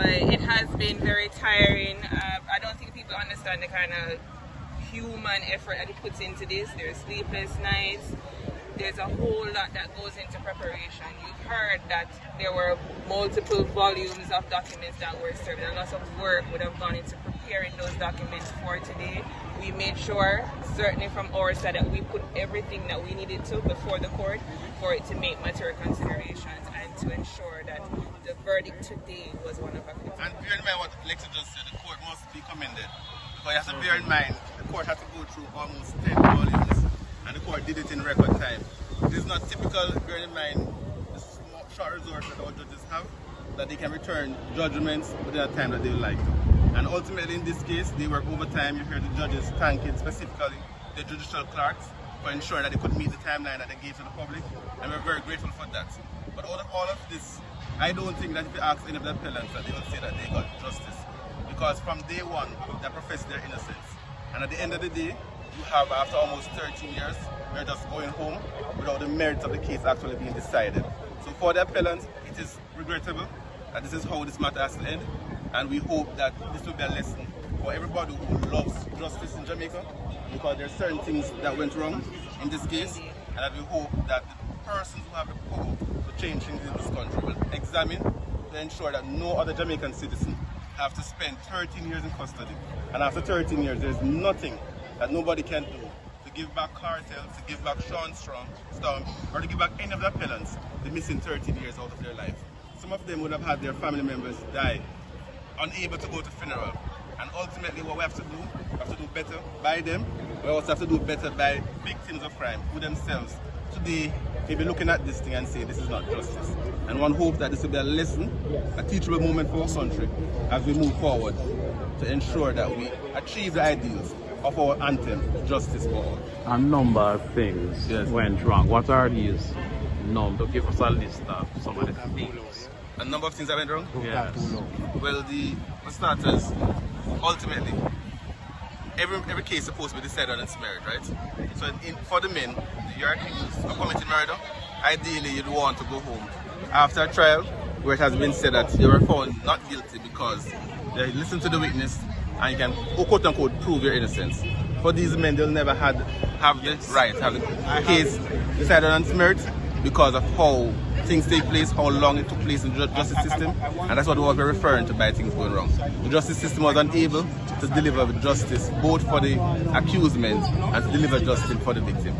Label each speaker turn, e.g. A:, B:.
A: it has been very tiring. I don't think people understand the kind of human effort that it puts into this. There's sleepless nights. There's a whole lot that goes into preparation. You've heard that there were multiple volumes of documents that were served, and lots of work would have gone into preparing those documents for today. We made sure, certainly from our side, that we put everything that we needed to before the court for it to make material considerations and to ensure that the verdict today was one of acquittal.
B: And bear in mind what Alexa just said, the court must be commended. But you have to bear in mind, the court had to go through almost 10 volumes, and the court did it in record time. It is not typical, bear in mind, the short resources that our judges have, that they can return judgments within a time that they like. And ultimately in this case, they work overtime. You hear the judges thanking specifically the judicial clerks for ensuring that they could meet the timeline that they gave to the public, and we're very grateful for that. But out of all of this, I don't think that if you ask any of the appellants that they will say that they got justice. Because from day one, they profess their innocence. And at the end of the day, you have, after almost 13 years, we're just going home without the merits of the case actually being decided. So for the appellants, it is regrettable that this is how this matter has to end. And we hope that this will be a lesson for everybody who loves justice in Jamaica, because there are certain things that went wrong in this case, and that we hope that the persons who have the power to change things in this country will examine to ensure that no other Jamaican citizen have to spend 13 years in custody. And after 13 years, there's nothing that nobody can do to give back Kartel, to give back Sean Storm, or to give back any of the appellants the missing 13 years out of their life. Some of them would have had their family members die, unable to go to funeral. And ultimately what we have to do better by them. We also have to do better by victims of crime who themselves today may be looking at this thing and say this is not justice. And one hopes that this will be a lesson, a teachable moment for our country as we move forward to ensure that we achieve the ideals of our anthem, justice for all.
C: A number of things went wrong. What are these? To give us a list of some of the things.
B: A number of things that went wrong?
C: Yes.
B: Well, for starters, ultimately, every case is supposed to be decided on its merit, right? So for the men, you're accused of committing murder. Ideally, you'd want to go home after a trial where it has been said that you were found not guilty because they listened to the witness and you can, quote unquote, prove your innocence. For these men, they'll never have the right to have the case decided on its merit because of how things take place, how long it took place in the justice system, and that's what we were referring to by things going wrong. The justice system was unable to deliver justice both for the accused men and to deliver justice for the victim.